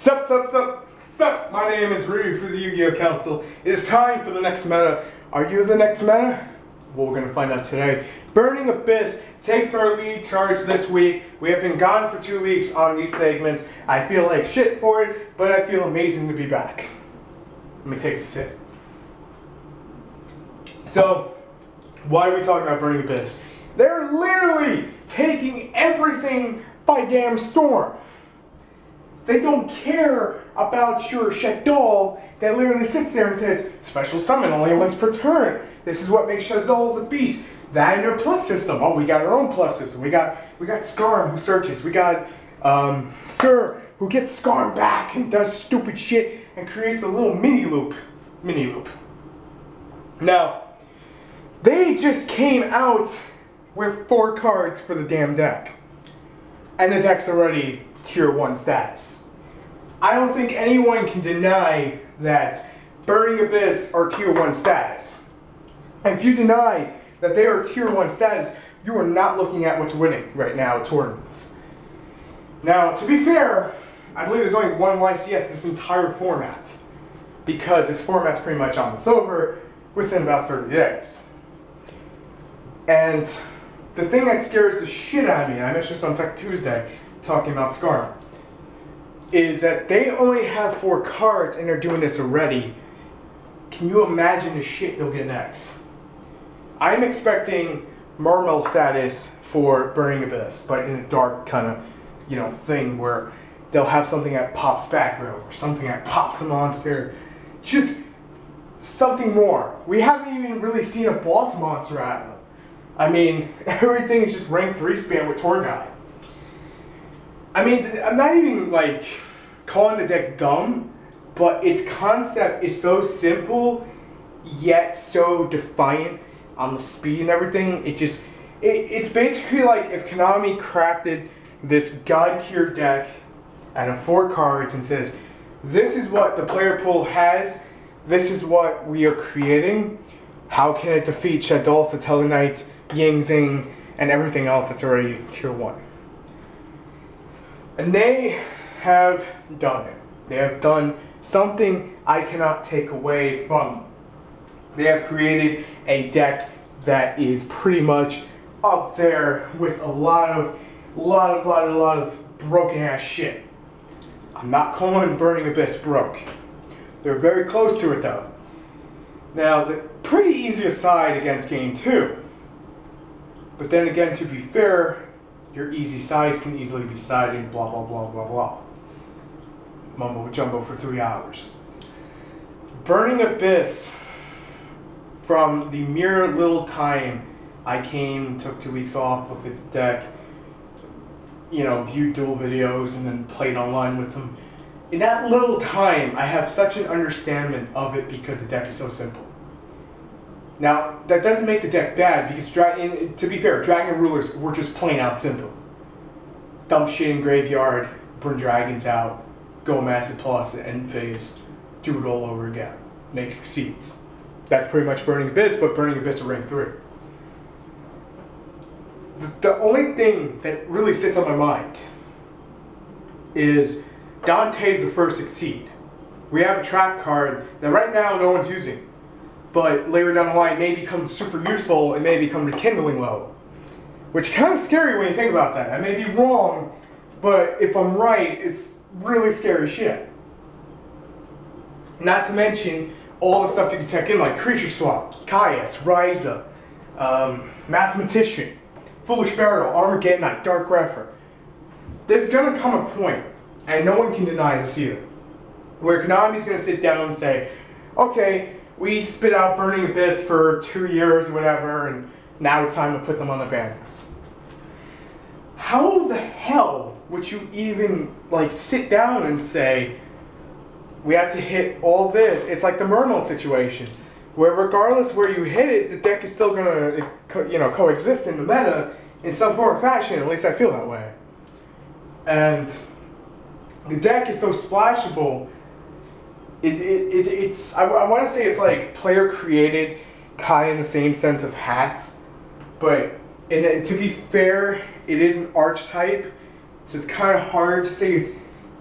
Sup. My name is Rudy for the Yu-Gi-Oh! Council. It is time for the next meta. Are you the next meta? Well, we're gonna find out today. Burning Abyss takes our lead charge this week. We have been gone for 2 weeks on these segments. I feel like shit for it, but I feel amazing to be back. Let me take a sip. So, why are we talking about Burning Abyss? They're literally taking everything by damn storm. They don't care about your Shaddoll that literally sits there and says, special summon only once per turn. This is what makes Shaddoll a beast. That in their plus system. Oh, we got our own plus system. We got Skarm who searches. We got Sir who gets Skarm back and does stupid shit and creates a little mini loop. Now, they just came out with 4 cards for the damn deck. And the deck's already Tier 1 status. I don't think anyone can deny that Burning Abyss are Tier 1 status. And if you deny that they are Tier 1 status, you are not looking at what's winning right now at tournaments. Now, to be fair, I believe there's only one YCS this entire format, because this format's pretty much almost over within about 30 days. And the thing that scares the shit out of me, I mentioned this on Tech Tuesday, talking about Skarm, is that they only have 4 cards and they're doing this already. Can you imagine the shit they'll get next? I'm expecting Mermail status for Burning Abyss, but in a dark kind of, thing where they'll have something that pops back or something that pops a monster. Just something more. We haven't even really seen a boss monster out of them. I mean, everything is just rank 3 spam with Tour Guide. I mean, I'm not even like calling the deck dumb, but its concept is so simple, yet so defiant on the speed and everything. It's basically like if Konami crafted this god tier deck out of 4 cards and says, this is what the player pool has, this is what we are creating, how can it defeat Shaddoll, Satellar Knights, Ying Zing, and everything else that's already Tier 1. And they have done it. They have done something I cannot take away from them. They have created a deck that is pretty much up there with a lot of broken ass shit. I'm not calling Burning Abyss broke. They're very close to it though. Now, the pretty easy aside against Game 2. But then again, to be fair, your easy sides can easily be sided, blah, blah, blah, blah, blah. Mumbo jumbo for 3 hours. Burning Abyss, from the mere little time I came, took 2 weeks off, looked at the deck, viewed duel videos, and then played online with them. In that little time, I have such an understanding of it because the deck is so simple. Now, that doesn't make the deck bad, because to be fair, Dragon Rulers were just plain out simple. Dump shit in graveyard, burn dragons out, go Massive Plus, end phase, do it all over again. Make exceeds. That's pretty much Burning Abyss, but Burning Abyss are rank 3. The only thing that really sits on my mind is Dante's the first Exceed. We have a trap card that right now no one's using, but later down the line may become super useful and may become the kindling level. Which is kind of scary when you think about that. I may be wrong, but if I'm right, it's really scary shit. Not to mention all the stuff you can tech in, like Creature Swap, Caius, Ryza, Mathematician, Foolish Burial, Armageddon Knight, Dark Grepher. There's gonna come a point, and no one can deny this either, where Konami's gonna sit down and say, okay, we spit out Burning Abyss for 2 years or whatever, and now it's time to put them on the ban list. How the hell would you even sit down and say, we have to hit all this? It's like the Mermail situation, where regardless where you hit it, the deck is still gonna coexist in the meta in some form or fashion. At least I feel that way. And the deck is so splashable. I want to say it's like player created, kind of in the same sense of hats, but to be fair, it is an archetype, so it's kind of hard to say it's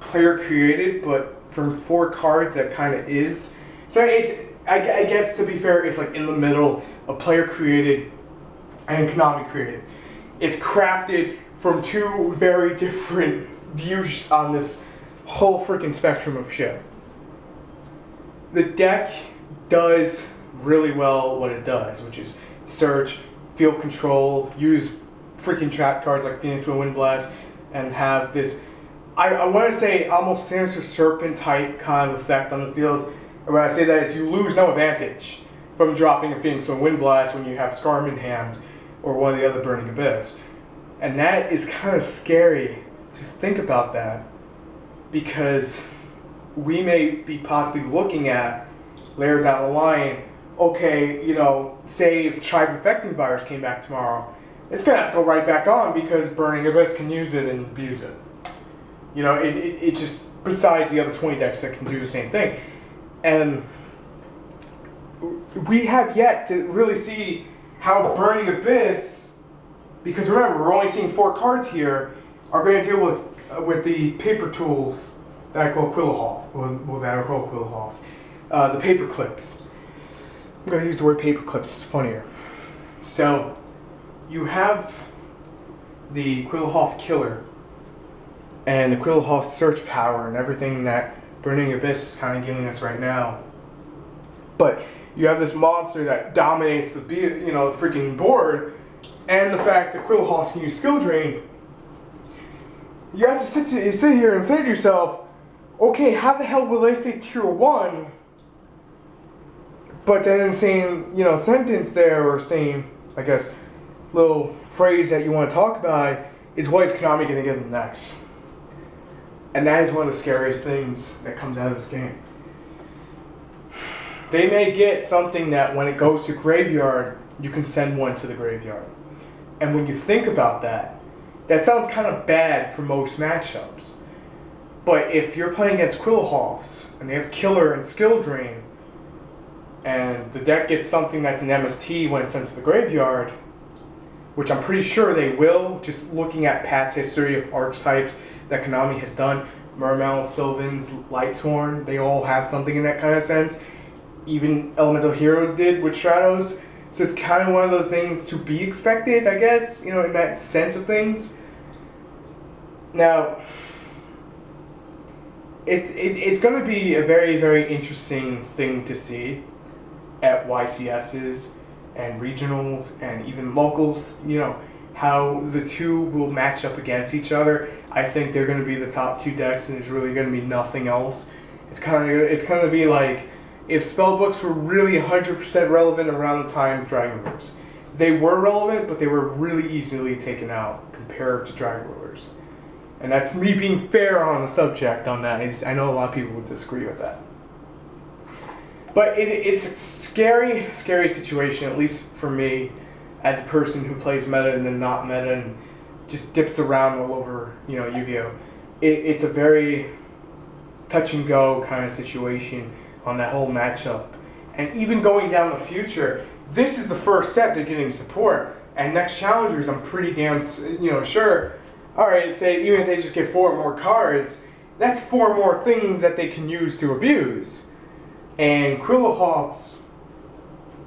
player created, but from 4 cards that kind of is. So I guess to be fair, it's like in the middle of player created and Konami created. It's crafted from 2 very different views on this whole freaking spectrum of shit. The deck does really well what it does, which is search, field control, use freaking trap cards like Phoenix Wind Blast, and have this, I want to say, almost Sinister Serpent type kind of effect on the field. And when I say that, is you lose no advantage from dropping a Phoenix Wind Blast when you have Scarm in hand or one of the other Burning Abyss. And that is kind of scary to think about that, because we may be possibly looking at later down the line, okay, you know, say if Tribe Affecting Virus came back tomorrow, it's going to have to go right back on because Burning Abyss can use it and abuse it. You know, it just, besides the other 20 decks that can do the same thing. And we have yet to really see how Burning Abyss, because remember, we're only seeing 4 cards here, are going to deal with the paper tools that I call Qliphort, well, that are called Qliphorts. The paper clips. I'm going to use the word paper clips, it's funnier. So, you have the Qliphort killer and the Qliphort search power and everything that Burning Abyss is kind of giving us right now. But you have this monster that dominates the freaking board, and the fact that Qliphort can use skill drain. You have to sit here and say to yourself, okay, how the hell will they say tier 1? But then in the same, sentence there, or same, I guess, little phrase that you want to talk about is, what is Konami going to give them next? And that is one of the scariest things that comes out of this game. They may get something that when it goes to graveyard, you can send one to the graveyard. And when you think about that, that sounds kind of bad for most matchups. But if you're playing against Qliphorts, and they have killer and skill drain, and the deck gets something that's an MST when it's sent to the graveyard, which I'm pretty sure they will, just looking at past history of archetypes that Konami has done. Mermail, Sylvans, Lightsworn, they all have something in that kind of sense. Even Elemental Heroes did with Shadows. So it's kind of one of those things to be expected, I guess, in that sense of things. Now, it's going to be a very, very interesting thing to see at YCSs and regionals and even locals, how the 2 will match up against each other. I think they're going to be the top 2 decks, and there's really going to be nothing else. It's kind of be like if spellbooks were really 100% relevant around the time of Dragon Rulers. They were relevant, but they were really easily taken out compared to Dragon Rulers. And that's me being fair on the subject on that. I know a lot of people would disagree with that. But it's a scary, scary situation, at least for me, as a person who plays meta and then not meta and just dips around all over, Yu-Gi-Oh! It's a very touch and go kind of situation on that whole matchup. And even going down the future, this is the first set they're getting support. And next challengers, I'm pretty damn, sure. Alright, say even if they just get 4 more cards, that's 4 more things that they can use to abuse. And Qliphorts,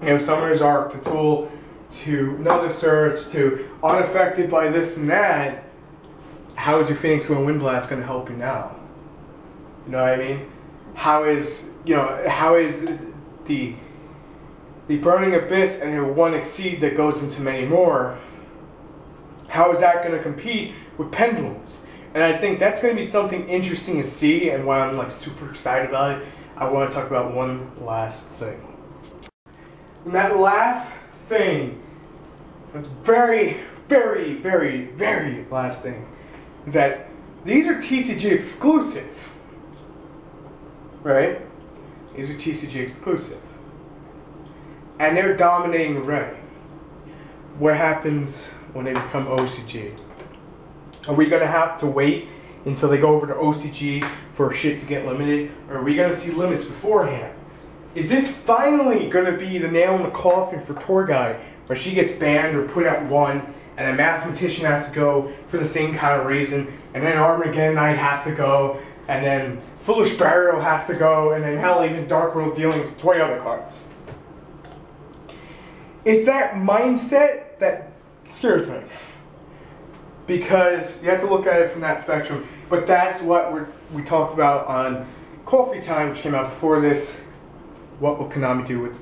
Summoner's Arc, to Tool, to Another Search, to Unaffected by this and that, how is your Phoenix Wind Blast going to help you now? You know what I mean? How is the Burning Abyss and your 1 Exceed that goes into many more, how is that going to compete with Pendulums? And I think that's going to be something interesting to see, and why I'm super excited about it. I want to talk about one last thing. And that last thing, the very, very, very, very last thing, is that these are TCG exclusive. Right? These are TCG exclusive. And they're dominating already. What happens when they become OCG? Are we going to have to wait until they go over to OCG for shit to get limited? Or are we going to see limits beforehand? Is this finally going to be the nail in the coffin for Tour Guide, where she gets banned or put at 1, and a Mathematician has to go for the same kind of reason, and then Armageddon Knight has to go? and then Foolish Burial has to go, and then hell, even Dark World Dealings, 20 other cards. It's that mindset that scares me. Because you have to look at it from that spectrum. But that's what we talked about on Coffee Time, which came out before this. What will Konami do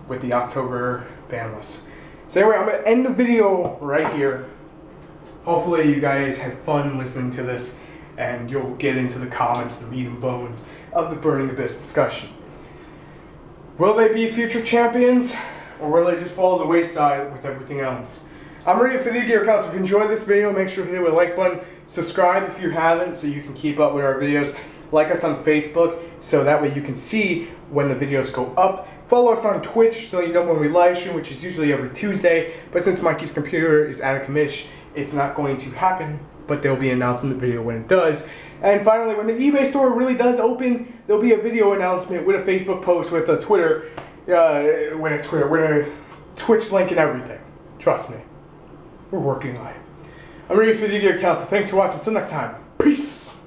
with the October ban list? So anyway, I'm going to end the video right here. Hopefully you guys had fun listening to this, and you'll get into the comments, the meat and bones of the Burning Abyss discussion. Will they be future champions, or will they just fall to the wayside with everything else? I'm ready for the TheYugiohCouncil. If you enjoyed this video, make sure to hit the like button. Subscribe if you haven't, so you can keep up with our videos. Like us on Facebook, so that way you can see when the videos go up. Follow us on Twitch, so you know when we live stream, which is usually every Tuesday. But since Mikey's computer is out of commission, it's not going to happen. But they'll be announced in the video when it does. And finally, when the eBay store really does open, there'll be a video announcement with a Facebook post, with a Twitter, with a Twitch link and everything. Trust me, we're working on it. I'm ready for the TheYugiohCouncil. Thanks for watching. Until next time, peace.